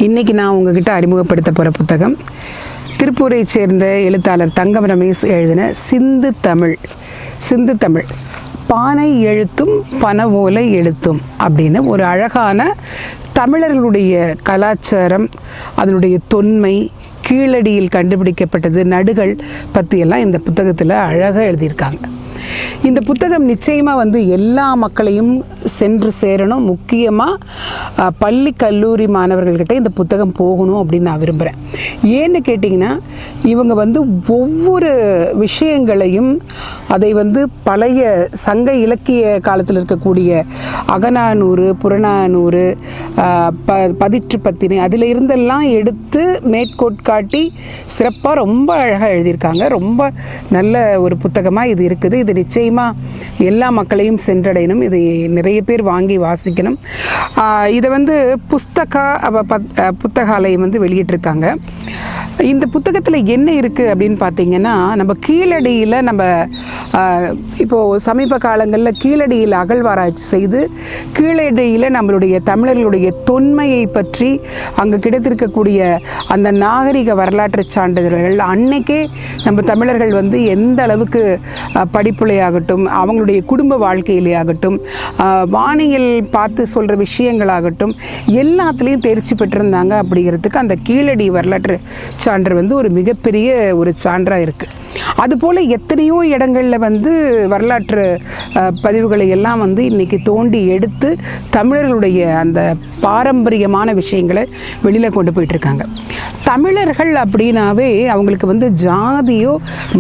இன்றைக்கி நான் உங்ககிட்ட அறிமுகப்படுத்த போகிற புத்தகம் திருப்பூரை சேர்ந்த எழுத்தாளர் தங்கம் ரமேஷ் எழுதின சிந்து தமிழ் பானை எழுத்தும் பனவோலை எழுத்தும் அப்படின்னு ஒரு அழகான தமிழர்களுடைய கலாச்சாரம், அதனுடைய தொன்மை, கீழடியில் கண்டுபிடிக்கப்பட்டது, நடுகள் பற்றியெல்லாம் இந்த புத்தகத்தில் அழகாக எழுதியிருக்காங்க. இந்த புத்தகம் நிச்சயமாக எல்லா மக்களையும் சென்று சேரணும். முக்கியமாக பள்ளி கல்லூரி மாணவர்கள்கிட்ட இந்த புத்தகம் போகணும் அப்படின்னு நான் விரும்புகிறேன். ஏன்னு கேட்டிங்கன்னா, இவங்க ஒவ்வொரு விஷயங்களையும் அதை பழைய சங்க இலக்கிய காலத்தில் இருக்கக்கூடிய அகநானூறு, புறநானூறு, பதிற்று பத்தினி அதில் இருந்தெல்லாம் எடுத்து மேற்கோட்காட்டி சிறப்பாக ரொம்ப அழகாக எழுதியிருக்காங்க. ரொம்ப நல்ல ஒரு புத்தகமாக இது இருக்குது. இது நிச்சயமாக எல்லா மக்களையும் சென்றடையணும். இதை நிறைய பேர் வாங்கி வாசிக்கணும். இதை புத்தகாலயம் வெளியிட்டிருக்காங்க. இந்த புத்தகத்தில் என்ன இருக்குது அப்படின்னு பார்த்தீங்கன்னா, நம்ம கீழடியில் இப்போது சமீப காலங்களில் கீழடியில் அகழ்வாராய்ச்சி செய்து கீழடியில் நம்மளுடைய தமிழர்களுடைய தொன்மையை பற்றி அங்கே கிடைத்திருக்கக்கூடிய அந்த நாகரிக வரலாற்று சான்றிதழ்கள் அன்னைக்கே நம்ம தமிழர்கள் எந்த அளவுக்கு படிப்புலையாகட்டும், அவங்களுடைய குடும்ப வாழ்க்கையிலேயாகட்டும், வானியல் பார்த்து சொல்கிற விஷயங்களாகட்டும் எல்லாத்துலேயும் தேர்ச்சி பெற்றிருந்தாங்க. அப்படிங்கிறதுக்கு அந்த கீழடி வரலாற்று சான்று ஒரு மிகப்பெரிய ஒரு சான்றாக இருக்குது. அதுபோல் எத்தனையோ இடங்களில் வரலாற்று பதிவுகளை எல்லாம் இன்றைக்கி தோண்டி எடுத்து தமிழர்களுடைய அந்த பாரம்பரியமான விஷயங்களை வெளியில் கொண்டு போயிட்டுருக்காங்க. தமிழர்கள் அப்படின்னாவே அவங்களுக்கு ஜாதியோ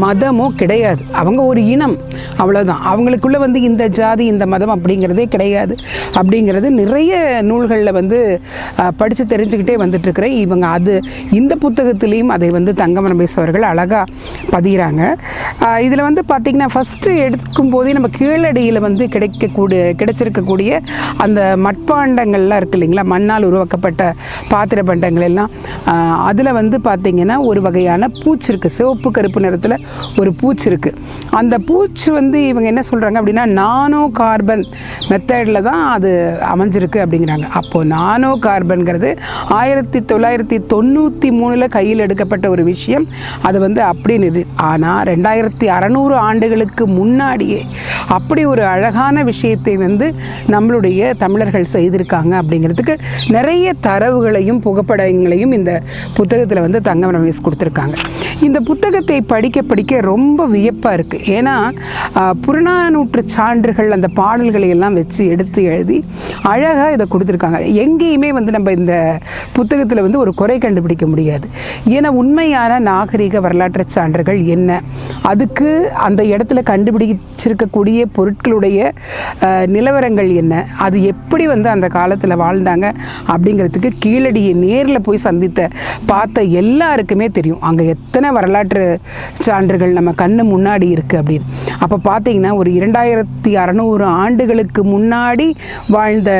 மதமோ கிடையாது. அவங்க ஒரு இனம், அவ்வளோதான். அவங்களுக்குள்ள இந்த ஜாதி இந்த மதம் அப்படிங்கிறதே கிடையாது. அப்படிங்கிறது நிறைய நூல்களில் படித்து தெரிஞ்சுக்கிட்டே வந்துட்டுருக்கிறேன். இவங்க இந்த புத்தகத்திலையும் அதை தங்கம் ரமேஷ் அவர்கள் அழகாக பதிகிறாங்க. இதில் பார்த்திங்கன்னா ஃபஸ்ட்டு எடுக்கும்போதே நம்ம கீழடியில் கிடைச்சிருக்கக்கூடிய அந்த மட்பாண்டங்கள்லாம் இருக்குது இல்லைங்களா, மண்ணால் உருவாக்கப்பட்ட பாத்திர பண்டங்கள் எல்லாம். அதில் பார்த்திங்கன்னா ஒரு வகையான பூச்சி இருக்குது, சிவப்பு கருப்பு நிறத்தில் ஒரு பூச்சி இருக்குது. அந்த பூச்சி இவங்க என்ன சொல்கிறாங்க அப்படின்னா, நானோ கார்பன் மெத்தடில் தான் அது அமைஞ்சிருக்கு அப்படிங்கிறாங்க. அப்போது நானோ கார்பன்கிறது 1993 கையில் எடுக்கப்பட்ட ஒரு விஷயம். அது அப்படின்னு ஆனால் 2600 ஆண்டுகளுக்கு முன்னாடியே அப்படி ஒரு அழகான விஷயத்தை நம்மளுடைய தமிழர்கள் செய்திருக்காங்க. அப்படிங்கிறதுக்கு நிறைய தரவுகளையும் புகைப்படங்களையும் இந்த புத்தகத்தில் தங்கம் ரமேஷ் கொடுத்துருக்காங்க. இந்த புத்தகத்தை படிக்க ரொம்ப வியப்பாக இருக்குது. ஏன்னா புறநானூற்று சான்றுகள், அந்த பாடல்களை எல்லாம் வச்சு எடுத்து எழுதி அழகாக இதை கொடுத்துருக்காங்க. எங்கேயுமே நம்ம இந்த புத்தகத்தில் ஒரு குறை கண்டுபிடிக்க முடியாது. ஏன்னா உண்மையான நாகரிக வரலாற்று சான்றுகள் என்ன, அதுக்கு அந்த இடத்துல கண்டுபிடிச்சிருக்கக்கூடிய பொருட்களுடைய நிலவரங்கள் என்ன, அது எப்படி அந்த காலத்தில் வாழ்ந்தாங்க அப்படிங்கிறதுக்கு கீழடியை நேரில் போய் பார்த்த எல்லாருக்குமே தெரியும் அங்கே எத்தனை வரலாற்று சான்றுகள் நம்ம கண்ணு முன்னாடி இருக்குது அப்படின்னு. அப்போ பார்த்தீங்கன்னா ஒரு 2600 ஆண்டுகளுக்கு முன்னாடி வாழ்ந்த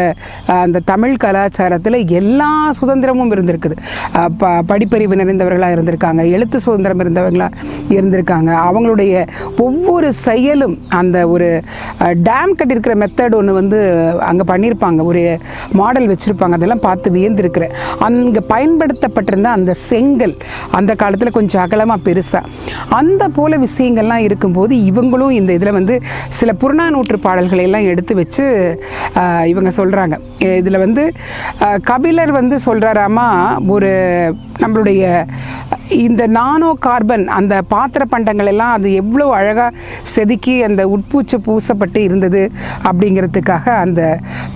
அந்த தமிழ் கலாச்சாரத்தில் எல்லா சுதந்திரமும் இருந்திருக்குது. படிப்பறிவு நிறைந்தவர்களாக இருந்திருக்காங்க, எழுத்து சுதந்திரம் இருந்தவர்களாக இருந்திருக்காங்க. அவங்களுடைய ஒவ்வொரு செயலும், அந்த ஒரு டேம் கட்டியிருக்கிற மெத்தட் ஒன்று அங்கே பண்ணியிருப்பாங்க, ஒரு மாடல் வச்சுருப்பாங்க. அதெல்லாம் பார்த்து வியந்திருக்கிறேன். அங்கே பயன்படுத்தப்பட்டிருந்த அந்த செங்கல் அந்த காலத்தில் கொஞ்சம் அகலமாக பெருசாக, அந்த போல விஷயங்கள்லாம் இருக்கும்போது இவங்களும் இந்த இதில் சில புறநானூற்று பாடல்களை எல்லாம் எடுத்து வச்சு இவங்க சொல்கிறாங்க. இதில் கபிலர் சொல்கிறாராமா, ஒரு நம்மளுடைய இந்த நானோ கார்பன் அந்த பாத்திர பண்டங்கள் எல்லாம் அது எவ்வளோ அழகாக செதுக்கி அந்த உட்பூச்சு பூசப்பட்டு இருந்தது அப்படிங்கிறதுக்காக அந்த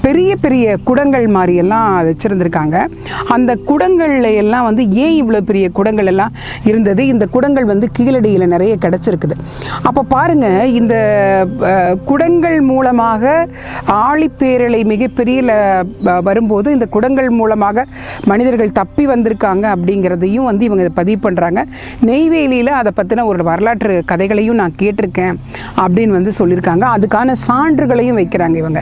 பெரிய பெரிய குடங்கள் மாதிரியெல்லாம் வச்சுருந்துருக்காங்க. அந்த குடங்களில் எல்லாம் ஏன் இவ்வளோ பெரிய குடங்கள் எல்லாம் இருந்தது, இந்த குடங்கள் கீழடியில் நிறைய கிடச்சிருக்குது. அப்போ பாருங்கள், இந்த குடங்கள் மூலமாக ஆழிப்பேரலை மிகப்பெரிய வரும்போது இந்த குடங்கள் மூலமாக மனிதர்கள் தப்பி வந்திருக்காங்க அப்படிங்கிறதையும் இவங்க பதிவு பண்ணுறாங்க. நெய்வேலியில் அதை பற்றின ஒரு வரலாற்று கதைகளையும் நான் கேட்டிருக்கேன் அப்படின்னு வந்து சொல்லியிருக்காங்க. அதுக்கான சான்றுகளையும் வைக்கிறாங்க இவங்க.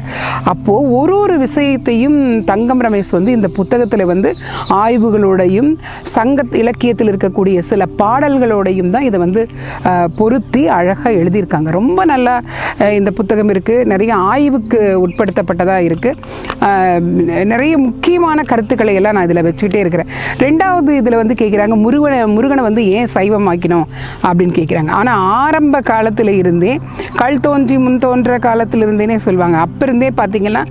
அப்போது ஒரு விஷயத்தையும் தங்கம் ரமேஷ் வந்து இந்த புத்தகத்தில் வந்து ஆய்வுகளோடையும் சங்க இலக்கியத்தில் இருக்கக்கூடிய சில பாடல்களோடையும் தான் இதை வந்து பொருத்தி அழகாக எழுதியிருக்காங்க. ரொம்ப நல்லா இந்த புத்தகம் இருக்குது. நிறைய ஆய்வுக்கு உட்படுத்தப்பட்டதாக இருக்குது. நிறைய முக்கியமான கருத்துக்களை எல்லாம் நான் இதில் வச்சுக்கிட்டே இருக்கிறேன். ரெண்டாவது இதில் வந்து கேட்குறாங்க, முருகனை வந்து ஏன் சைவமாக்கினோம் அப்படின்னு கேட்குறாங்க. ஆனால் ஆரம்ப காலத்தில் இருந்தே, கல் தோன்றி முன் தோன்ற காலத்தில் இருந்தேனே சொல்லுவாங்க. அப்போ இருந்தே பார்த்திங்கன்னா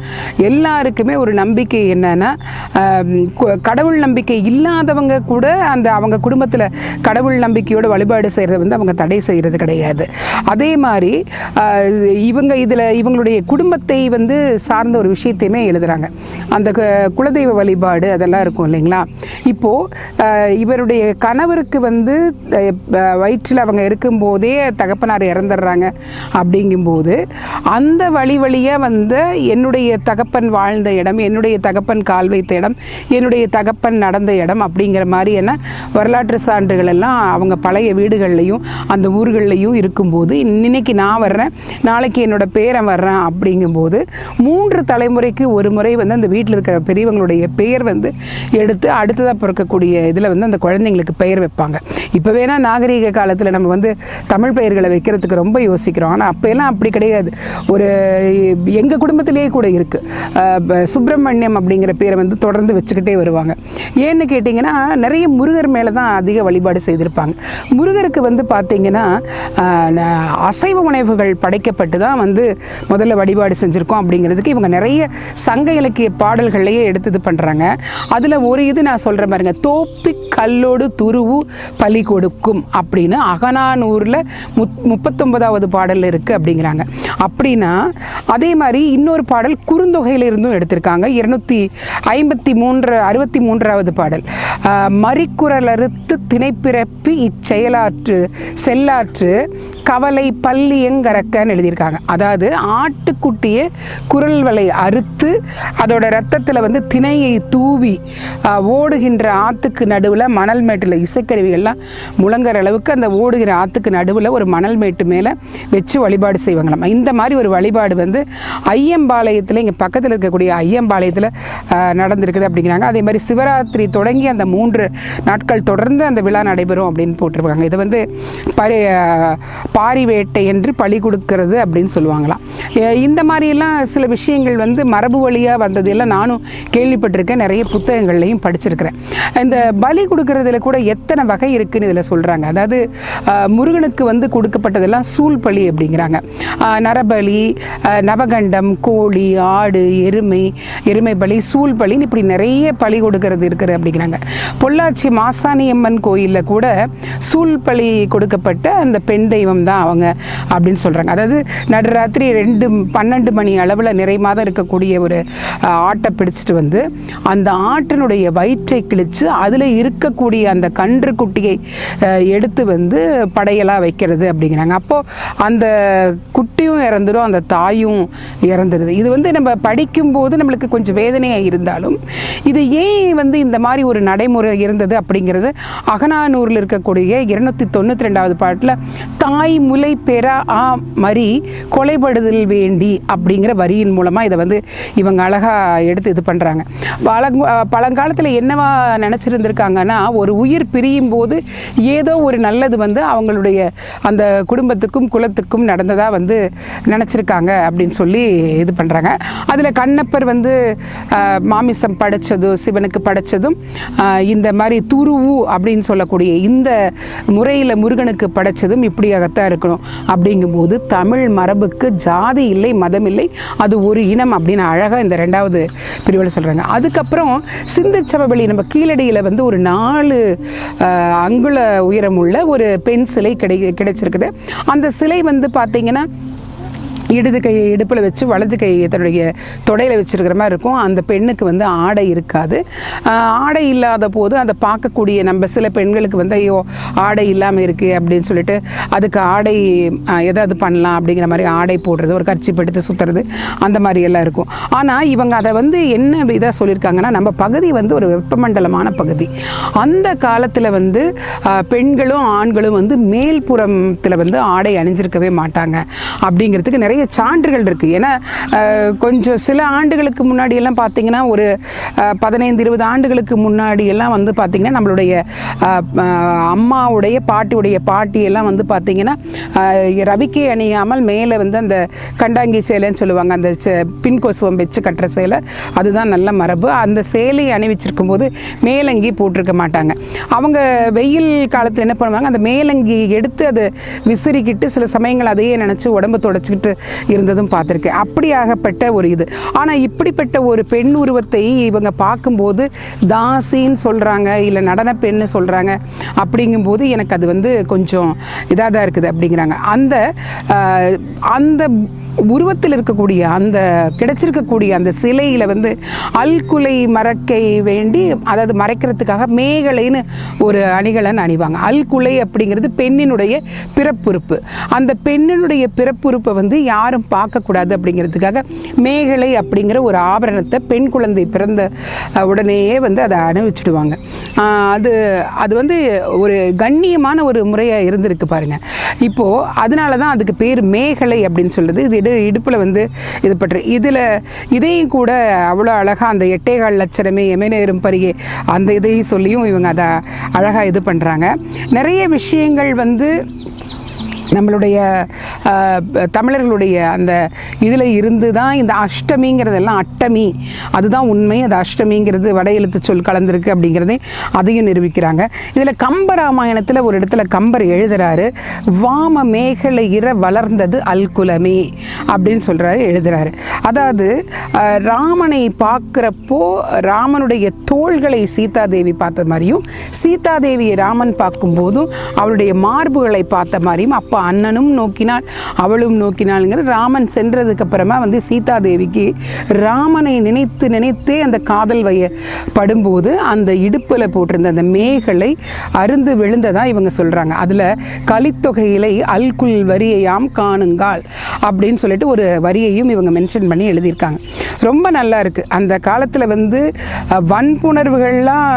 எல்லாருக்குமே ஒரு நம்பிக்கை என்னன்னா, கடவுள் நம்பிக்கை இல்லாதவங்க கூட அவங்க குடும்பத்தில் கடவுள் நம்பிக்கையோட வழிபாடு செய்கிறத வந்து அவங்க தடை செய்கிறது கிடையாது. அதே மாதிரி இவங்களுடைய குடும்பத்தை வந்து சார்ந்த ஒரு விஷயத்தையுமே எழுதுகிறாங்க. அந்த குலதெய்வ வழிபாடு அதெல்லாம் இருக்கும் இல்லைங்களா. இப்போது இவருடைய கணவருக்கு வந்து வயிற்றில் அவங்க இருக்கும்போதே தகப்பனார் இறந்துடுறாங்க. அப்படிங்கும்போது அந்த வழியாக வந்து என்னுடைய தகப்பன் வாழ்ந்த இடம், என்னுடைய தகப்பன் கால் வைத்த இடம், என்னுடைய தகப்பன் நடந்த இடம் அப்படிங்கிற மாதிரியான வரலாற்று சான்றுகள் எல்லாம் அவங்க பழைய வீடுகள்லையும் அந்த ஊர்கள்லையும் இருக்கும்போது, இன்னைக்கு நான் வர்றேன், நாளைக்கு என்னோட பேரன் வர்றேன் அப்படிங்கும்போது 3 தலைமுறைக்கு ஒரு முறை வந்து அந்த வீட்டில் இருக்கிற பெரியவங்களுடைய பெயர் வந்து எடுத்து அடுத்ததாக பிறக்கக்கூடிய இதில் வந்து அந்த குழந்தைங்களுக்கு பெயர் வைப்பாங்க. இப்போ வேணால் நாகரீக காலத்தில் நம்ம வந்து தமிழ் பெயர்களை வைக்கிறதுக்கு ரொம்ப யோசிக்கிறோம். ஆனால் அப்போல்லாம் அப்படி கிடையாது. ஒரு எங்கள் குடும்பத்திலேயே கூட இருக்குது, சுப்பிரமணியம் அப்படிங்கிற பேரை வந்து தொடர்ந்து வச்சுக்கிட்டே வருவாங்க. ஏன்னு கேட்டிங்கன்னா நிறைய முருகர் மேலே தான் அதிக வழிபாடு செய்திருப்பாங்க. முருகருக்கு வந்து பார்த்திங்கன்னா அசைவ உணவுகள் படைக்கப்பட்டு தான் வந்து முதல்ல வழிபாடு செஞ்சுருக்கோம் அப்படிங்கிறதுக்கு இவங்க நிறைய சங்க இலக்கிய பாடல்களையே எடுத்து இது பண்ணுறாங்க. அதில் ஒரு இது நான் சொல்கிறேன் பாருங்க, தோப்பி கல்லோடு துருவு பலி கொடுக்கும் அப்படின்னு அகநானூரில் 39வது பாடலில் இருக்குது அப்படிங்கிறாங்க. அப்படின்னா அதே மாதிரி இன்னொரு பாடல் குறுந்தொகையில் இருந்தும் எடுத்திருக்காங்க. 253வது பாடல், மறிக்குறல் அறுத்து திணைப்பிறப்பி இச்செயலாற்று செல்லாற்று கவலை பள்ளியங்கரக்கன்னு எழுதியிருக்காங்க. அதாவது ஆட்டுக்குட்டியை குரல் வலை அறுத்து அதோட ரத்தத்தில் வந்து திணையை தூவி ஓடுகின்ற ஆற்றுக்கு நடுவில் மணல் மேட்டில் இசைக்கருவிகள்லாம் முழங்குற அளவுக்கு அந்த ஓடுகிற ஆற்றுக்கு நடுவில் ஒரு மணல் மேட்டு மேலே வச்சு வழிபாடு செய்வாங்களாம். இந்த மாதிரி ஒரு வழிபாடு வந்து ஐயம்பாளையத்தில், இங்கே பக்கத்தில் இருக்கக்கூடிய ஐயம்பாளையத்தில் நடந்திருக்குது அப்படிங்கிறாங்க. அதே மாதிரி சிவராத்திரி தொடங்கி அந்த 3 நாட்கள் தொடர்ந்து அந்த விழா நடைபெறும் அப்படின்னு போட்டிருக்காங்க. இதை வந்து பாரி வேட்டை என்று பழி கொடுக்கிறது அப்படின்னு சொல்லுவாங்களாம். இந்த மாதிரியெல்லாம் சில விஷயங்கள் வந்து மரபு வழியாக வந்தது எல்லாம் நானும் கேள்விப்பட்டிருக்கேன், நிறைய புத்தகங்கள்லையும் படிச்சிருக்கிறேன். இந்த பலி கொடுக்கறதுல கூட எத்தனை வகை இருக்குன்னு இதில் சொல்கிறாங்க. அதாவது முருகனுக்கு வந்து கொடுக்கப்பட்டதெல்லாம் சூல் பலி அப்படிங்கிறாங்க. நரபலி, நவகண்டம், கோழி, ஆடு, எருமை பலி, சூல் பலின்னு இப்படி நிறைய பலி கொடுக்கறது இருக்குது அப்படிங்கிறாங்க. பொள்ளாச்சி மாசாணியம்மன் கோயிலில் கூட சூல் பலி கொடுக்கப்பட்ட அந்த பெண் தெய்வம் தான் அவங்க அப்படின்னு சொல்கிறாங்க. அதாவது நடுராத்திரி 12 மணி அளவில் நிறை மாதம் இருக்கக்கூடிய ஒரு ஆட்டை பிடிச்சிட்டு வந்து அந்த ஆட்டினுடைய வயிற்றை கிழித்து அதில் இருக்கக்கூடிய அந்த கன்று குட்டியை எடுத்து வந்து படையலாக வைக்கிறது அப்படிங்கிறாங்க. அப்போது அந்த குட்டியும் இறந்துடும், அந்த தாயும் இறந்துடுது. இது வந்து நம்ம படிக்கும்போது நம்மளுக்கு கொஞ்சம் வேதனையாக இருந்தாலும் இது ஏன் வந்து இந்த மாதிரி ஒரு நடைமுறை இருந்தது அப்படிங்கிறது அகநானூரில் இருக்கக்கூடிய 292வது பாட்டில் தாய் முலை பெற மறி கொலைப்படுதல் வேண்டி அப்படிங்கிற வரியின் மூலமாக இதை வந்து இவங்க அழகாக எடுத்து இது பண்ணுறாங்க. பழங்காலத்தில் என்னவா நினச்சிருந்துருக்காங்கன்னா, ஒரு உயிர் பிரியும் போது ஏதோ ஒரு நல்லது வந்து அவங்களுடைய அந்த குடும்பத்துக்கும் குலத்துக்கும் நடந்ததாக வந்து நினச்சிருக்காங்க அப்படின்னு சொல்லி இது பண்ணுறாங்க. அதில் கண்ணப்பர் வந்து மாமிசம் படைச்சதும் சிவனுக்கு படைச்சதும் இந்த மாதிரி துருவு அப்படின்னு சொல்லக்கூடிய இந்த முறையில் முருகனுக்கு படைச்சதும் இப்படியாகத்தான் இருக்கணும். அப்படிங்கும்போது தமிழ் மரபுக்கு ஜாதி இல்லை, மதம் இல்லை, அது ஒரு இனம் அப்படின்னு அழகாக இந்த 2வது பிரிவில் சொல்கிறாங்க. அதுக்கப்புறம் சிந்துச்சமவெளி நம்ம கீழடியில் வந்து ஒரு 4 அங்குல உயரம் உள்ள ஒரு பெண் சிலை கிடைச்சிருக்குது. அந்த சிலை வந்து பார்த்திங்கன்னா இடது கையை இடுப்பில் வச்சு வலது கையை தன்னுடைய தொடையில் வச்சுருக்கிற மாதிரி இருக்கும். அந்த பெண்ணுக்கு வந்து ஆடை இருக்காது. ஆடை இல்லாத போது அதை பார்க்கக்கூடிய நம்ம சில பெண்களுக்கு வந்து ஐயோ ஆடை இல்லாமல் இருக்குது அப்படின்னு சொல்லிட்டு அதுக்கு ஆடை எதாவது பண்ணலாம் அப்படிங்கிற மாதிரி ஆடை போடுறது, ஒரு கர்ச்சீப் எடுத்து சுற்றுறது, அந்த மாதிரி எல்லாம் இருக்கும். ஆனால் இவங்க அதை வந்து என்ன இதாக சொல்லியிருக்காங்கன்னா, நம்ம பகுதி வந்து ஒரு வெப்பமண்டலமான பகுதி. அந்த காலத்தில் வந்து பெண்களும் ஆண்களும் வந்து மேல்புறத்தில் வந்து ஆடை அணிஞ்சிருக்கவே மாட்டாங்க அப்படிங்கிறதுக்கு நிறைய சான்றுகள் இருக்குது. ஏன்னா கொஞ்சம் சில ஆண்டுகளுக்கு முன்னாடியெல்லாம் பார்த்திங்கன்னா, ஒரு 15-20 ஆண்டுகளுக்கு முன்னாடியெல்லாம் வந்து பார்த்திங்கன்னா நம்மளுடைய அம்மாவுடைய பாட்டியெல்லாம் வந்து பார்த்திங்கன்னா ரவிக்கை அணியாமல் மேலே வந்து அந்த கண்டாங்கி சேலைன்னு சொல்லுவாங்க, அந்த பின்கொசுவம் வச்சு கட்டுற சேலை, அதுதான் நல்ல மரபு. அந்த சேலையை அணிவிச்சிருக்கும் போது மேலங்கி போட்டிருக்க மாட்டாங்க. அவங்க வெயில் காலத்தில் என்ன பண்ணுவாங்க, அந்த மேலங்கி எடுத்து அதை விசிறிக்கிட்டு சில சமயங்கள் அதையே நினச்சி உடம்பு தொடச்சிக்கிட்டு இருந்ததும் பார்த்துருக்கேன். அப்படியாகப்பட்ட ஒரு இது. ஆனால் இப்படிப்பட்ட ஒரு பெண் உருவத்தை இவங்க பார்க்கும்போது தாசின்னு சொல்கிறாங்க, இல்லை நடன பெண்ணு சொல்கிறாங்க. அப்படிங்கும்போது எனக்கு அது வந்து கொஞ்சம் இதாக தான் இருக்குது அப்படிங்கிறாங்க. அந்த உருவத்தில் இருக்கக்கூடிய அந்த கிடைச்சிருக்கக்கூடிய அந்த சிலையில் வந்து அல்குலை மறக்கை வேண்டி, அதாவது மறைக்கிறதுக்காக மேகலைன்னு ஒரு அணிகலன் அணிவாங்க. அல்குலை அப்படிங்கிறது பெண்ணினுடைய பிறப்புறுப்பு. அந்த பெண்ணினுடைய பிறப்புறுப்பை வந்து யாரும் பார்க்கக்கூடாது அப்படிங்கிறதுக்காக மேகலை அப்படிங்கிற ஒரு ஆபரணத்தை பெண் குழந்தை பிறந்த உடனேயே வந்து அதை அணிவிச்சிடுவாங்க. அது வந்து ஒரு கண்ணியமான ஒரு முறையாக இருந்திருக்கு பாருங்கள். இப்போது அதனால தான் அதுக்கு பேர் மேகலை அப்படின்னு சொல்லுது. இது இடுப்பில் வந்து இது பற்றி இதையும் கூட அவ்வளோ அழகாக அந்த 8.25 லட்சணமே எமனேறும் பரியே அந்த இதையும் சொல்லியும் இவங்க அதை அழகாக இது பண்ணுறாங்க. நிறைய விஷயங்கள் வந்து நம்மளுடைய தமிழர்களுடைய அந்த இதில் இருந்து தான் இந்த அஷ்டமிங்கிறதெல்லாம் அட்டமி, அதுதான் உண்மை. அது அஷ்டமிங்கிறது வட எழுத்து சொல் கலந்துருக்கு அப்படிங்கிறதே அதையும் நிரூபிக்கிறாங்க. இதில் கம்பராமாயணத்தில் ஒரு இடத்துல கம்பர் எழுதுகிறாரு, வாம மேகலை இர வளர்ந்தது அல்குலமே அப்படின்னு சொல்கிறாரு, எழுதுகிறாரு. அதாவது ராமனை பார்க்குறப்போ ராமனுடைய தோள்களை சீதாதேவி பார்த்த மாதிரியும், சீதாதேவியை ராமன் பார்க்கும்போதும் அவளுடைய மார்புகளை பார்த்த மாதிரியும், அப்போ அண்ணனும் நோக்கினாள் அவளும் நோக்கினாள்ங்கிற ராமன் சென்றதுக்கு அப்புறமா வந்து சீதாதேவிக்கு ராமனை நினைத்தே அந்த காதல் படும்போது அந்த இடுப்பில் போட்டிருந்த அந்த மேகலை அருந்து விழுந்ததா இவங்க சொல்றாங்க. அதுல கலித்தொகையிலை அல்குல் வரியையாம் காணுங்கால் அப்படின்னு சொல்லிட்டு ஒரு வரியையும் இவங்க மென்ஷன் பண்ணி எழுதியிருக்காங்க. ரொம்ப நல்லா இருக்கு. அந்த காலத்துல வந்து வன்புணர்வுகள்லாம்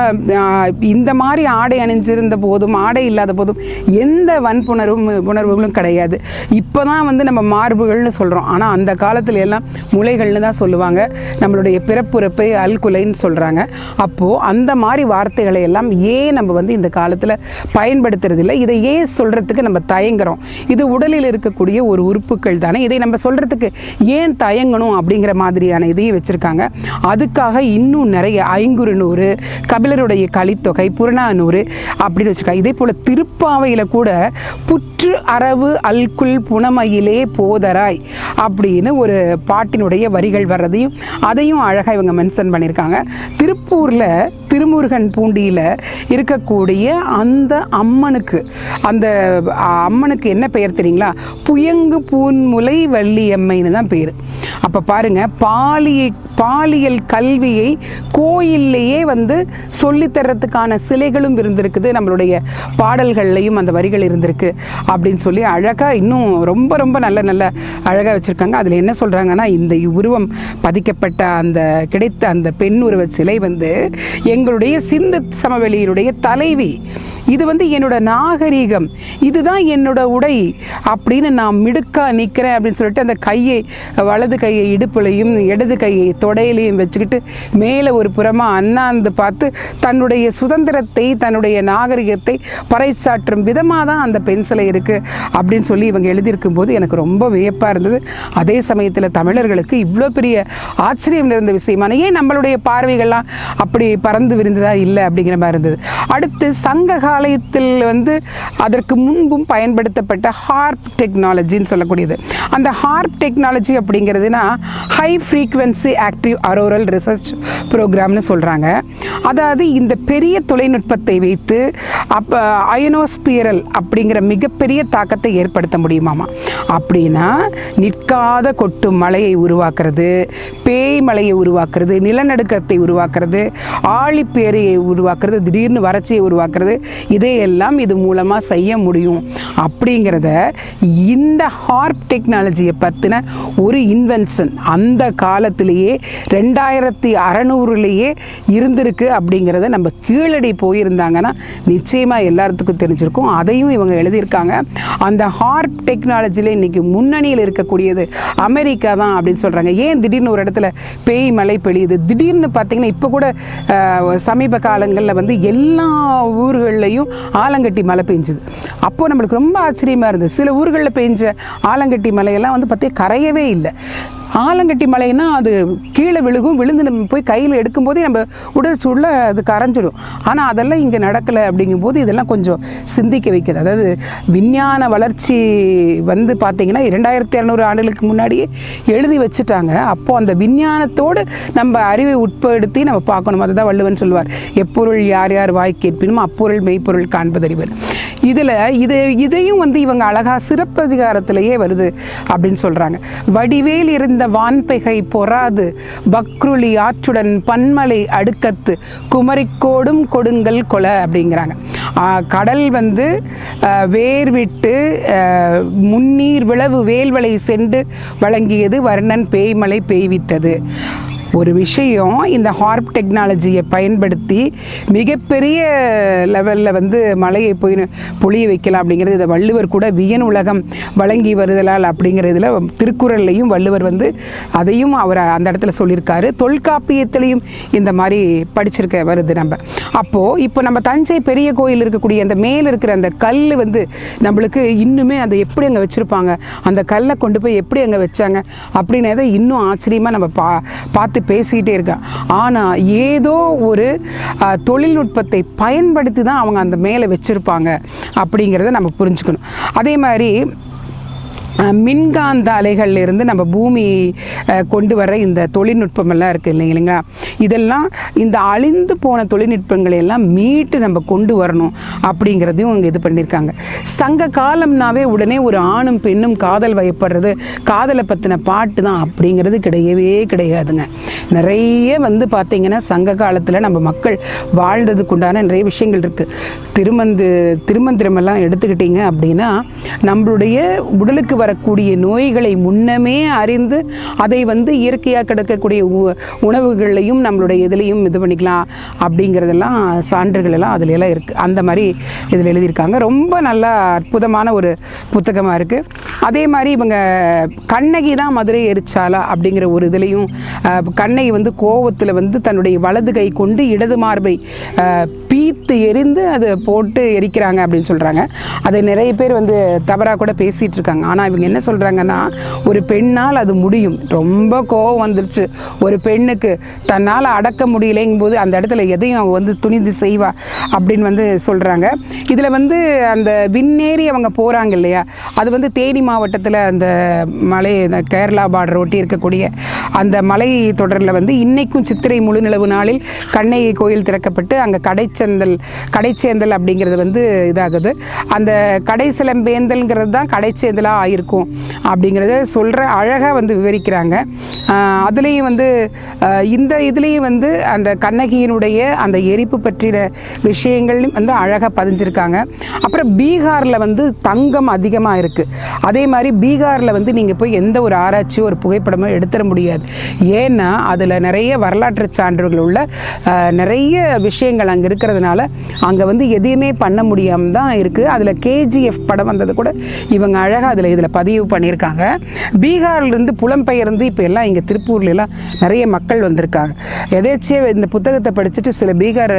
இந்த மாதிரி ஆடை அணிஞ்சிருந்த போதும் ஆடை இல்லாத போதும் எந்த வன்புணர்வுகளும் கிடையாது. இப்போதான் வந்து நம்ம மார்புகள்னு சொல்கிறோம். ஆனால் அந்த காலத்துல எல்லாம் முளைகள்னு தான் சொல்லுவாங்க. நம்மளுடைய பிறப்புறுப்பை அல்குலைன்னு சொல்கிறாங்க. அப்போது அந்த மாதிரி வார்த்தைகளை எல்லாம் ஏன் நம்ம வந்து இந்த காலத்தில் பயன்படுத்துறதில்லை? இதை ஏன் சொல்கிறதுக்கு நம்ம தயங்குறோம்? இது உடலில் இருக்கக்கூடிய ஒரு உறுப்புகள் தானே, இதை நம்ம சொல்கிறதுக்கு ஏன் தயங்கணும் அப்படிங்கிற மாதிரியான இதையும் வச்சுருக்காங்க. அதுக்காக இன்னும் நிறைய ஐங்குறுநூறு, கபிலருடைய கலித்தொகை, புறநானூறு அப்படின்னு வச்சுருக்காங்க. இதே போல் திருப்பாவையில் கூட புற்று அரவு அல்குல் புனமயிலே போதராய் அப்படின்னு ஒரு பாட்டினுடைய வரிகள் வர்றதையும் அதையும் அழகாக இவங்க மென்ஷன் பண்ணியிருக்காங்க. திருப்பூரில் திருமுருகன் பூண்டியில் இருக்கக்கூடிய அந்த அம்மனுக்கு என்ன பெயர் தெரியுங்களா? புயங்கு பூன்முலை வள்ளியம்மைன்னு தான் பேர். அப்போ பாருங்க, பாலியல் கல்வியை கோயிலேயே வந்து சொல்லித்தரத்துக்கான சிலைகளும் இருந்திருக்குது, நம்மளுடைய பாடல்கள்லையும் அந்த வரிகள் இருந்திருக்கு அப்படின்னு சொல்லி அழகாக இன்னும் ரொம்ப ரொம்ப நல்ல அழகாக வச்சுருக்காங்க. அதில் என்ன சொல்கிறாங்கன்னா, இந்த உருவம் பதிக்கப்பட்ட கிடைத்த அந்த பெண் உருவ சிலை வந்து எங்களுடைய சிந்து சமவெளியினுடைய தலைவி, இது வந்து என்னோட நாகரீகம், இதுதான் என்னோட உடை அப்படின்னு நான் மிடுக்கா நிற்கிறேன் அப்படின்னு சொல்லிட்டு அந்த வலது கையை இடுப்புலையும் இடது கையை தொடையிலையும் வச்சுக்கிட்டு மேலே ஒரு புறமாக அண்ணாந்து பார்த்து தன்னுடைய சுதந்திரத்தை தன்னுடைய நாகரிகத்தை பறைசாற்றும் விதமாக தான் அந்த பெண் சிலை இருக்குது அப்படின்னு சொல்லி இவங்க எழுதியிருக்கும் போது எனக்கு ரொம்ப வியப்பாக இருந்தது. அதே சமயத்தில் தமிழர்களுக்கு இவ்வளோ பெரிய ஆச்சரியம் நிறைந்த விஷயமான ஏன் நம்மளுடைய பார்வைகள்லாம் அப்படி பறந்து விரிந்ததா இல்லை அப்படிங்கிற மாதிரி இருந்தது. அடுத்து சங்க காலத்தில் வந்து அதற்கு முன்பும் பயன்படுத்தப்பட்ட ஹார்ப் டெக்னாலஜின்னு சொல்லக்கூடியது. அந்த ஹார்ப் டெக்னாலஜி அப்படிங்கிறதுனா high frequency active auroral research ப்ரோக்ராம்னு சொல்கிறாங்க. அதாவது இந்த பெரிய தொழில்நுட்பத்தை வைத்து அப்போ அயனோஸ்பியரல் அப்படிங்கிற மிகப்பெரிய தாக்கத்தை ஏற்படுத்த முடியுமாமா. அப்படின்னா நிற்காத கொட்டும் மலையை உருவாக்குறது, பேய் மலையை உருவாக்குறது, நிலநடுக்கத்தை உருவாக்குறது, ஆழிப்பேரையை உருவாக்குறது, திடீர்னு வறட்சியை உருவாக்குறது, இதையெல்லாம் இது மூலமாக செய்ய முடியும் அப்படிங்கிறத இந்த ஹார்ப் டெக்னாலஜியை பற்றின ஒரு இன்வென்ஷன் அந்த காலத்திலேயே 2600லேயே இருந்திருக்கு அப்படிங்கிறத நம்ம கீழடி போயிருந்தாங்கன்னா நிச்சயமாக எல்லாத்துக்கும் தெரிஞ்சிருக்கும். அதையும் இவங்க எழுதியிருக்காங்க. அந்த ஹார்ப் டெக்னாலஜியில் இன்றைக்கி முன்னணியில் இருக்கக்கூடியது அமெரிக்கா தான் அப்படின்னு சொல்கிறாங்க. ஏன் திடீர்னு ஒரு இடத்துல பேய் மழை பெய்யுது, திடீர்னு பார்த்திங்கன்னா இப்போ கூட சமீப காலங்களில் வந்து எல்லா ஊர்கள்லையும் ஆலங்கட்டி மழை பெஞ்சுது. அப்போது நம்மளுக்கு ரொம்ப ஆச்சரியமாக இருந்தது. சில ஊர்களில் பெஞ்ச ஆலங்கட்டி மலையெல்லாம் வந்து பார்த்தே கரையவே இல்லை. ஆலங்கட்டி மலைன்னா அது கீழே விழுகும், விழுந்து நம்ம போய் கையில் எடுக்கும்போதே நம்ம உடல் சூழல அது கரைஞ்சிடும். ஆனால் அதெல்லாம் இங்கே நடக்கலை. அப்படிங்கும்போது இதெல்லாம் கொஞ்சம் சிந்திக்க வைக்குது. அதாவது விஞ்ஞான வளர்ச்சி வந்து பார்த்திங்கன்னா 2600 ஆண்டுகளுக்கு முன்னாடியே எழுதி வச்சுட்டாங்க. அப்போது அந்த விஞ்ஞானத்தோடு நம்ம அறிவை உட்படுத்தி நம்ம பார்க்கணும். அதுதான் வள்ளுவன் சொல்வார், எப்பொருள் யார் யார் வாய் கேட்பினும் அப்பொருள் மெய்ப்பொருள் காண்பதறிவர். இதையும் வந்து இவங்க அழகா சிறப்பதிகாரத்திலேயே வருது அப்படின்னு சொல்கிறாங்க. வடிவேல் இருந்த வான்பெகை பொறாது பக்ருளி ஆற்றுடன் பன்மலை அடுக்கத்து குமரிக்கோடும் கொடுங்கல் கொலை அப்படிங்கிறாங்க. கடல் வந்து வேர்விட்டு முன்னீர் விளவு வேல்வளை சென்று வழங்கியது, வர்ணன் பேய்மலை பெய்வித்தது. ஒரு விஷயம், இந்த ஹார்ப் டெக்னாலஜியை பயன்படுத்தி மிகப்பெரிய லெவலில் வந்து மலையை போய் பொழிய வைக்கலாம் அப்படிங்கிறது இதை வள்ளுவர் கூட வியன் உலகம் வழங்கி வருதலால் அப்படிங்கிறதுல திருக்குறள்லையும் வள்ளுவர் வந்து அதையும் அவர் அந்த இடத்துல சொல்லியிருக்காரு. தொல்காப்பியத்திலையும் இந்த மாதிரி படிச்சிருக்க வருது நம்ம. அப்போது இப்போ நம்ம தஞ்சை பெரிய கோயில் இருக்கக்கூடிய அந்த மேலே இருக்கிற அந்த கல் வந்து நம்மளுக்கு இன்னுமே அதை எப்படி அங்கே வச்சுருப்பாங்க, அந்த கல்லை கொண்டு போய் எப்படி அங்கே வச்சாங்க அப்படின்னதை இன்னும் ஆச்சரியமாக நம்ம பார்த்து பேசிக்கிட்டே இருக்கான். ஆனால் ஏதோ ஒரு தொழில்நுட்பத்தை பயன்படுத்தி தான் அவங்க அந்த மேலே வச்சுருப்பாங்க அப்படிங்கிறத நம்ம புரிஞ்சுக்கணும். அதே மாதிரி மின்காந்த அலைகளில் இருந்து நம்ம பூமி கொண்டு வர இந்த தொழில்நுட்பமெல்லாம் இருக்குது இல்லைங்களா, இதெல்லாம் இந்த அழிந்து போன தொழில்நுட்பங்களை எல்லாம் மீட்டு நம்ம கொண்டு வரணும் அப்படிங்கிறதையும் அவங்க இது பண்ணியிருக்காங்க. சங்க காலம்னாவே உடனே ஒரு ஆணும் பெண்ணும் காதல் வயப்படுறது, காதலை பற்றின பாட்டு தான் அப்படிங்கிறது கிடையவே கிடையாதுங்க. நிறைய வந்து பார்த்திங்கன்னா சங்க காலத்தில் நம்ம மக்கள் வாழ்ந்ததுக்குண்டான நிறைய விஷயங்கள் இருக்குது. திருமந்திரமெல்லாம் எடுத்துக்கிட்டிங்க அப்படின்னா நம்மளுடைய உடலுக்கு வரக்கூடிய நோய்களை முன்னமே அறிந்து அதை வந்து இயற்கையாக கிடக்கக்கூடிய உணவுகளையும் நம்மளுடைய இதுலேயும் இது பண்ணிக்கலாம் அப்படிங்கிறதெல்லாம் சான்றுகள் எல்லாம் அதுல எல்லாம் இருக்குது. அந்த மாதிரி இதில் எழுதியிருக்காங்க. ரொம்ப நல்ல அற்புதமான ஒரு புத்தகமாக இருக்குது. அதே மாதிரி இவங்க கண்ணகி தான் மதுரை எரிச்சாலா அப்படிங்கிற ஒரு இதுலேயும் கண்ணகி வந்து கோவத்தில் வந்து தன்னுடைய வலது கை கொண்டு இடது மார்பை பீத்து எரிந்து அதை போட்டு எரிக்கிறாங்க அப்படின்னு சொல்கிறாங்க. அதை நிறைய பேர் வந்து தவறாக கூட பேசிகிட்டு இருக்காங்க. ஆனால் இவங்க என்ன சொல்கிறாங்கன்னா, ஒரு பெண்ணால் அது முடியும். ரொம்ப கோவம் வந்துருச்சு ஒரு பெண்ணுக்கு, தன்னால் அடக்க முடியலைங்கும் போது அந்த இடத்துல எதையும் அவங்க வந்து துணிந்து செய்வா அப்படின்னு வந்து சொல்கிறாங்க. இதில் வந்து அந்த விண்ணேறி அவங்க போகிறாங்க இல்லையா, அது வந்து தேனி மாவட்டத்தில் அந்த மலை, இந்த கேரளா பார்டர் ஒட்டி இருக்கக்கூடிய அந்த மலை தொடரில் வந்து இன்றைக்கும் சித்திரை முழு நிலவு நாளில் கண்ணகி கோயில் திறக்கப்பட்டு அங்கே கடைச்சேந்தல் அப்படிங்கிறது வந்து இதாகுது. அந்த கடைசிலம்பேந்தல்ங்கிறது தான் கடைச்சேந்தலாக ஆயிருக்கும் அப்படிங்கிறத சொல்கிற அழகாக வந்து விவரிக்கிறாங்க. அதுலேயும் வந்து இந்த இதுலேயும் வந்து அந்த கண்ணகியினுடைய அந்த எரிப்பு பற்றின விஷயங்கள் வந்து அழகாக பதிஞ்சிருக்காங்க. அப்புறம் பீகாரில் வந்து தங்கம் அதிகமாக இருக்குது. அதே மாதிரி பீகாரில் வந்து நீங்கள் போய் எந்த ஒரு ஆராய்ச்சியோ ஒரு புகைப்படமோ எடுத்துட முடியாது. ஏன்னா அதில் நிறைய வரலாற்று சான்றுகள் உள்ள நிறைய விஷயங்கள் அங்கே இருக்கிறதுனால அங்கே வந்து எதையுமே பண்ண முடியாமல் தான் இருக்குது. அதில் KGF படம் வந்தது கூட இவங்க அழகாக இதில் பதிவு பண்ணியிருக்காங்க. பீகார்லேருந்து புலம்பெயர்ந்து இப்போ எல்லாம் இங்கே திருப்பூர்லாம் நிறைய மக்கள் வந்திருக்காங்க. எதேச்சியே இந்த புத்தகத்தை படிச்சுட்டு சில பீகார்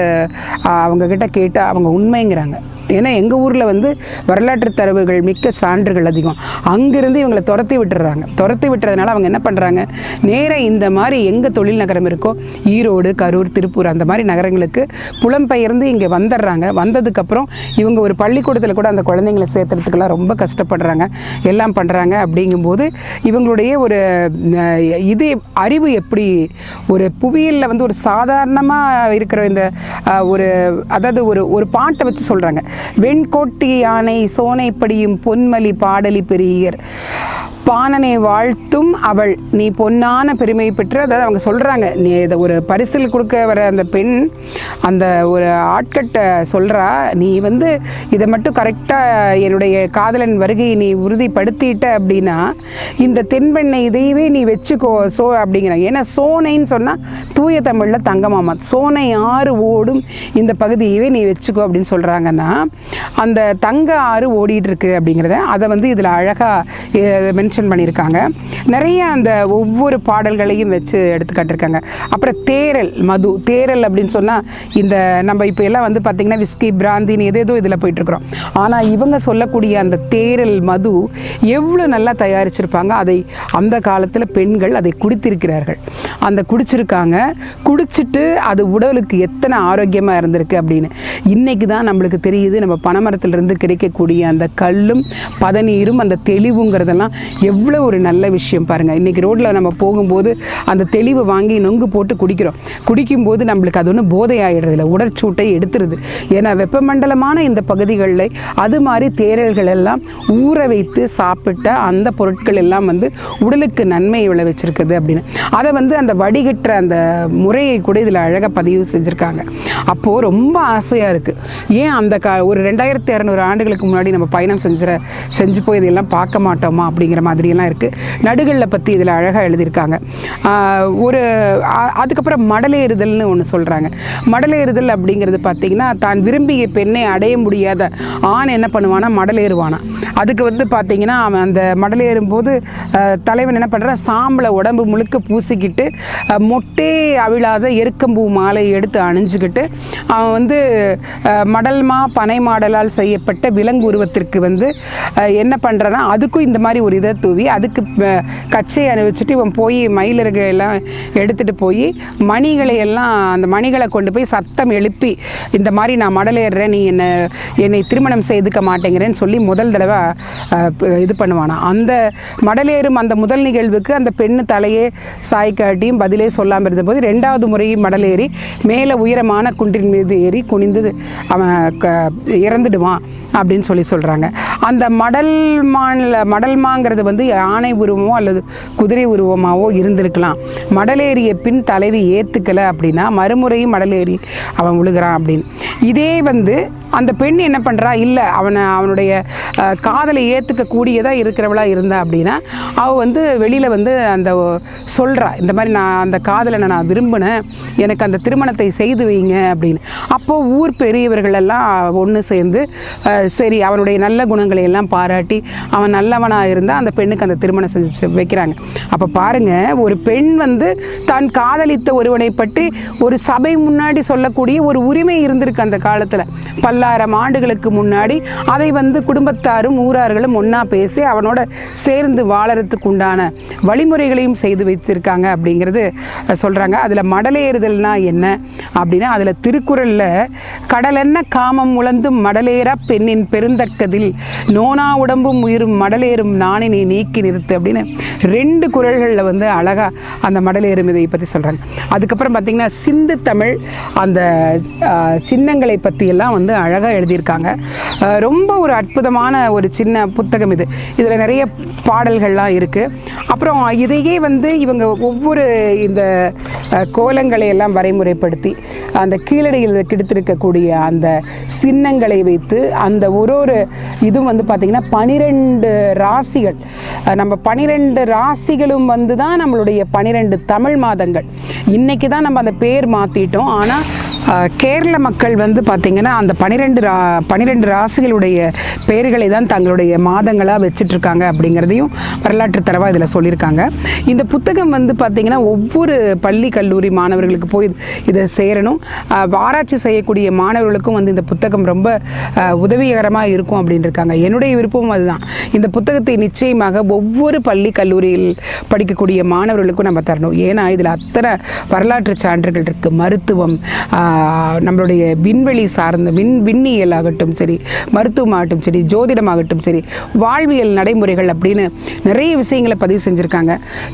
அவங்கக்கிட்ட கேட்டால் அவங்க உண்மைங்கிறாங்க. ஏன்னா எங்கள் ஊரில் வந்து வரலாற்று தரவுகள் மிக்க சான்றுகள் அதிகம். அங்கேருந்து இவங்களை துரத்தி விட்டுறாங்க. துரத்தி விட்டுறதுனால அவங்க என்ன பண்ணுறாங்க, நேராக இந்த மாதிரி எங்கே தொழில் நகரம் இருக்கோ ஈரோடு, கரூர், திருப்பூர் அந்த மாதிரி நகரங்களுக்கு புலம்பெயர்ந்து இங்கே வந்துடுறாங்க. வந்ததுக்கப்புறம் இவங்க ஒரு பள்ளிக்கூடத்தில் கூட அந்த குழந்தைங்களை சேர்த்துறதுக்கெல்லாம் ரொம்ப கஷ்டப்படுறாங்க, எல்லாம் பண்ணுறாங்க. அப்படிங்கும்போது இவங்களுடைய ஒரு இது அறிவு எப்படி ஒரு புவியியலில் வந்து ஒரு சாதாரணமாக இருக்கிற இந்த ஒரு அதாவது ஒரு பாட்டை வச்சு சொல்கிறாங்க. வெண்கோட்டி யானை சோனைப்படியும் பொன்மலி பாடலி பெரியர் பாணனை வாழ்த்தும் அவள் நீ பொன்னான பெருமை பெற்று. அதாவது அவங்க சொல்கிறாங்க, நீ இதை ஒரு பரிசில் கொடுக்க வர அந்த பெண் அந்த ஒரு ஆட்கட்டை சொல்கிறா, நீ வந்து இதை மட்டும் கரெக்டாக என்னுடைய காதலன் வருகையை நீ உறுதிப்படுத்திட்ட அப்படின்னா இந்த தென்பெண்ணை இதையவே நீ வச்சுக்கோ அப்படிங்கிறாங்க. ஏன்னா சோனைன்னு சொன்னால் தூய தமிழில் தங்கமாமா, சோனை ஆறு ஓடும் இந்த பகுதியவே நீ வச்சுக்கோ அப்படின்னு சொல்கிறாங்கன்னா அந்த தங்க ஆறு ஓடிட்டு இருக்கு அப்படிங்கிறத அதை வந்து இதில் அழகாக மென்ஷன் பண்ணியிருக்காங்க. நிறைய அந்த ஒவ்வொரு பாடல்களையும் வச்சு எடுத்துக்காட்டிருக்காங்க. அப்புறம் தேரல் மது, தேரல் அப்படின்னு சொன்னால் இந்த நம்ம இப்போ எல்லாம் வந்து பார்த்திங்கன்னா விஸ்கி பிராந்தின்னு எதேதோ இதில் போயிட்டுருக்குறோம். ஆனால் இவங்க சொல்லக்கூடிய அந்த தேரல் மது எவ்வளோ நல்லா தயாரிச்சிருப்பாங்க. அதை அந்த காலத்தில் பெண்கள் அதை குடித்திருக்கிறார்கள். அந்த குடிச்சிருக்காங்க, குடிச்சிட்டு அது உடலுக்கு எத்தனை ஆரோக்கியமாக இருந்திருக்கு அப்படின்னு இன்றைக்கி தான் நம்மளுக்கு தெரியுது. நம்ம பனைமரத்திலிருந்து கிடைக்கக்கூடிய அந்த கல்லும் பதநீரும் அந்த தெளிவுங்கிறதெல்லாம் எவ்வளோ ஒரு நல்ல விஷயம் பாருங்கள். இன்றைக்கி ரோட்டில் நம்ம போகும்போது அந்த தெளிவு வாங்கி நொங்கு போட்டு குடிக்கிறோம். குடிக்கும்போது நம்மளுக்கு அது ஒன்றும் போதை ஆகிடுறதில்ல, உடற்சூட்டை எடுத்துருது. ஏன்னா வெப்பமண்டலமான இந்த பகுதிகளில் அது மாதிரி தேரல்கள் எல்லாம் ஊற வைத்து சாப்பிட்ட அந்த பொருட்கள் எல்லாம் வந்து உடலுக்கு நன்மையை விளைவிச்சிருக்குது அப்படின்னு அதை வந்து அந்த வடிகட்டுற அந்த முறையை கூட இதில் அழகாக பதிவு செஞ்சுருக்காங்க. அப்போது ரொம்ப ஆசையாக இருக்குது. ஏன் அந்த ஒரு 2600 ஆண்டுகளுக்கு முன்னாடி நம்ம பயணம் செஞ்சு போய் இதெல்லாம் பார்க்க மாட்டோமா அப்படிங்கிற மாதிரியெல்லாம் இருக்குது. நடுகளில் பற்றி இதில் அழகாக எழுதியிருக்காங்க. அதுக்கப்புறம் மடலேறுதல்னு ஒன்று சொல்கிறாங்க. மடலேறுதல் அப்படிங்கிறது பார்த்திங்கன்னா தான் விரும்பிய பெண்ணை அடைய முடியாத ஆண் என்ன பண்ணுவானா, மடலேறுவானா. அதுக்கு வந்து பார்த்திங்கன்னா அவன் அந்த மடலேறும்போது தலைவன் என்ன பண்ணுறான், சாம்பலை உடம்பு முழுக்க பூசிக்கிட்டு மொட்டே அவிழாத எருக்கம்பூ மாலை எடுத்து அணிஞ்சுக்கிட்டு அவன் வந்து மடல்மா பனை மாடலால் செய்யப்பட்ட விலங்கு உருவத்திற்கு வந்து என்ன பண்ணுறான்னா அதுக்கும் இந்த மாதிரி ஒரு இதை தூவி அதுக்கு கச்சையை அணிவிச்சுட்டு இவன் போய் மயிலர்கள் எல்லாம் எடுத்துகிட்டு போய் மணிகளை எல்லாம் அந்த மணிகளை கொண்டு போய் சத்தம் எழுப்பி இந்த மாதிரி நான் மடலேறுறேன், நீ என்னை திருமணம் செய்துக்க மாட்டேங்கிறேன்னு சொல்லி முதல் தடவை இது பண்ணுவானா. அந்த மடலேறும் அந்த முதல் நிகழ்வுக்கு அந்த பெண்ணு தலையே சாய்க்காட்டியும் பதிலே சொல்லாமல் இருந்தபோது 2வது முறையும் மடலேறி மேலே உயரமான குன்றின் மீது ஏறி குனிந்து அவன் இறந்துடுவான் அப்படின்னு சொல்கிறாங்க. அந்த மடல்மாங்கிறது வந்து யானை உருவமோ அல்லது குதிரை உருவமாவோ இருந்திருக்கலாம். மடலேறிய பின் தலைவி ஏற்றுக்கலை அப்படின்னா மறுமுறையும் மடலேறி அவன் விழுகிறான் அப்படின்னு. இதே வந்து அந்த பெண் என்ன பண்ணுறா, இல்லை அவனுடைய காதலை ஏற்றுக்கக்கூடியதாக இருக்கிறவளாக இருந்தா அப்படின்னா அவள் வந்து வெளியில் வந்து அந்த சொல்கிறா, இந்த மாதிரி நான் அந்த காதலை நான் விரும்பினேன், எனக்கு அந்த திருமணத்தை செய்து வைங்க அப்படின்னு. அப்போது ஊர் பெரியவர்கள் எல்லாம் ஒன்று சேர்ந்து சரி அவனுடைய நல்ல குணங்களை எல்லாம் பாராட்டி அவன் நல்லவனாக இருந்தால் அந்த பெண்ணுக்கு அந்த திருமணம் செஞ்சு வைக்கிறாங்க. அப்போ பாருங்கள், ஒரு பெண் வந்து தான் காதலித்த ஒருவனை பற்றி ஒரு சபை முன்னாடி சொல்லக்கூடிய ஒரு உரிமை இருந்திருக்கு அந்த காலத்தில். பல்லாயிரம் ஆண்டுகளுக்கு முன்னாடி அதை வந்து குடும்பத்தாரும் ஊரார்களும் ஒன்றா பேசி அவனோட சேர்ந்து வாழறதுக்கு உண்டான வழிமுறைகளையும் செய்து வைத்திருக்காங்க அப்படிங்கிறது சொல்கிறாங்க. அதில் மடலேறுதல்னா என்ன அப்படின்னா அதில் திருக்குறளில் கடலென்ன காமம் உழந்தும் மடலேற பெண்ணின் பெருந்தக்கதில் நோனா உடம்பும் உயிரும் மடலேறும் நாணினை நீக்கி நிறுத்து அப்படின்னு 2 குறள்களில் வந்து அழகாக அந்த மடலேறும் இதை பற்றி சொல்கிறாங்க. அதுக்கப்புறம் பார்த்திங்கன்னா சிந்து தமிழ் அந்த சின்னங்களை பற்றியெல்லாம் வந்து அழகாக எழுதியிருக்காங்க. ரொம்ப ஒரு அற்புதமான ஒரு சின்ன புத்தகம் இது. இதில் நிறைய பாடல்கள்லாம் இருக்குது. அப்புறம் இதையே வந்து இவங்க ஒவ்வொரு இந்த கோலங்களை எல்லாம் வரைமுறைப்படுத்தி அந்த கீழடியில் கிடைத்திருக்கக்கூடிய அந்த சின்னங்களை வைத்து அந்த ஒரு இதுவும் வந்து பார்த்திங்கன்னா 12 ராசிகள், நம்ம 12 ராசிகளும் வந்து தான் நம்மளுடைய 12 தமிழ் மாதங்கள். இன்றைக்கி தான் நம்ம அந்த பேர் மாற்றிட்டோம். ஆனால் கேரள மக்கள் வந்து பார்த்திங்கன்னா அந்த 12 ராசிகளுடைய பெயர்களை தான் தங்களுடைய மாதங்களாக வச்சிட்ருக்காங்க அப்படிங்கிறதையும் வரலாற்று தரவாக இதில் சொல்லியிருக்காங்க. இந்த புத்தகம் வந்து பார்த்திங்கன்னா ஒவ்வொரு பள்ளி கல்லூரி மாணவர்களுக்கு போய் இதை சேரணும். ஆராய்ச்சி செய்யக்கூடிய மாணவர்களுக்கும் வந்து இந்த புத்தகம் ரொம்ப உதவிகரமாக இருக்கும் அப்படின்னு இருக்காங்க. என்னுடைய விருப்பமும் அதுதான். இந்த புத்தகத்தை நிச்சயமாக ஒவ்வொரு பள்ளி கல்லூரியில் படிக்கக்கூடிய மாணவர்களுக்கும் நம்ம தரணும். ஏன்னா இதில் அத்தனை வரலாற்று சான்றுகள் இருக்குது. மருத்துவம், நம்மளுடைய விண்வெளி சார்ந்த விண்ணியல் ஆகட்டும் சரி, மருத்துவமாகட்டும் சரி, ஜோதிடமாகட்டும் சரி, வாழ்வியல் நடைமுறைகள் அப்படின்னு நிறைய விஷயங்களை பதிவு செஞ்சுருக்காங்க.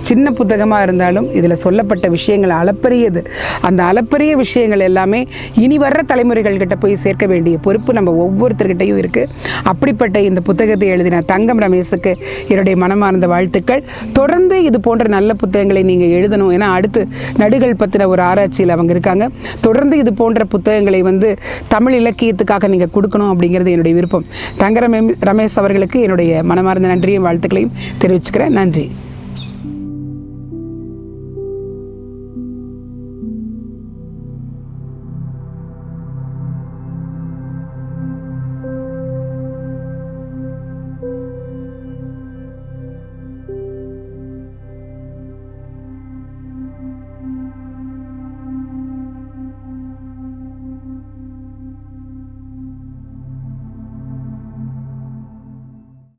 சின்ன புத்தகமாக இருந்தாலும் இதில் சொல்லப்பட்ட விஷயங்கள் அளப்பரியது. அந்த அளப்பரிய விஷயங்கள் எல்லாமே இனி வர்ற தலைமுறைகள் கிட்ட போய் சேர்க்க வேண்டிய பொறுப்பு நம்ம ஒவ்வொருத்தர்கிட்டையும் இருக்குது. அப்படிப்பட்ட இந்த புத்தகத்தை எழுதின தங்கம் ரமேஷுக்கு என்னுடைய மனமார்ந்த வாழ்த்துக்கள். தொடர்ந்து இது போன்ற நல்ல புத்தகங்களை நீங்கள் எழுதணும். ஏன்னா அடுத்து நடுகள் பற்றின ஒரு ஆராய்ச்சியில் அவங்க இருக்காங்க. தொடர்ந்து இது போன்ற புத்தகங்களை வந்து தமிழ் இலக்கியத்துக்காக நீங்கள் கொடுக்கணும் அப்படிங்கிறது என்னுடைய விருப்பம். தங்க ரமேஷ் அவர்களுக்கு என்னுடைய மனமார்ந்த நன்றியும் வாழ்த்துக்களையும் தெரிவிச்சுக்கிறேன். நன்றி.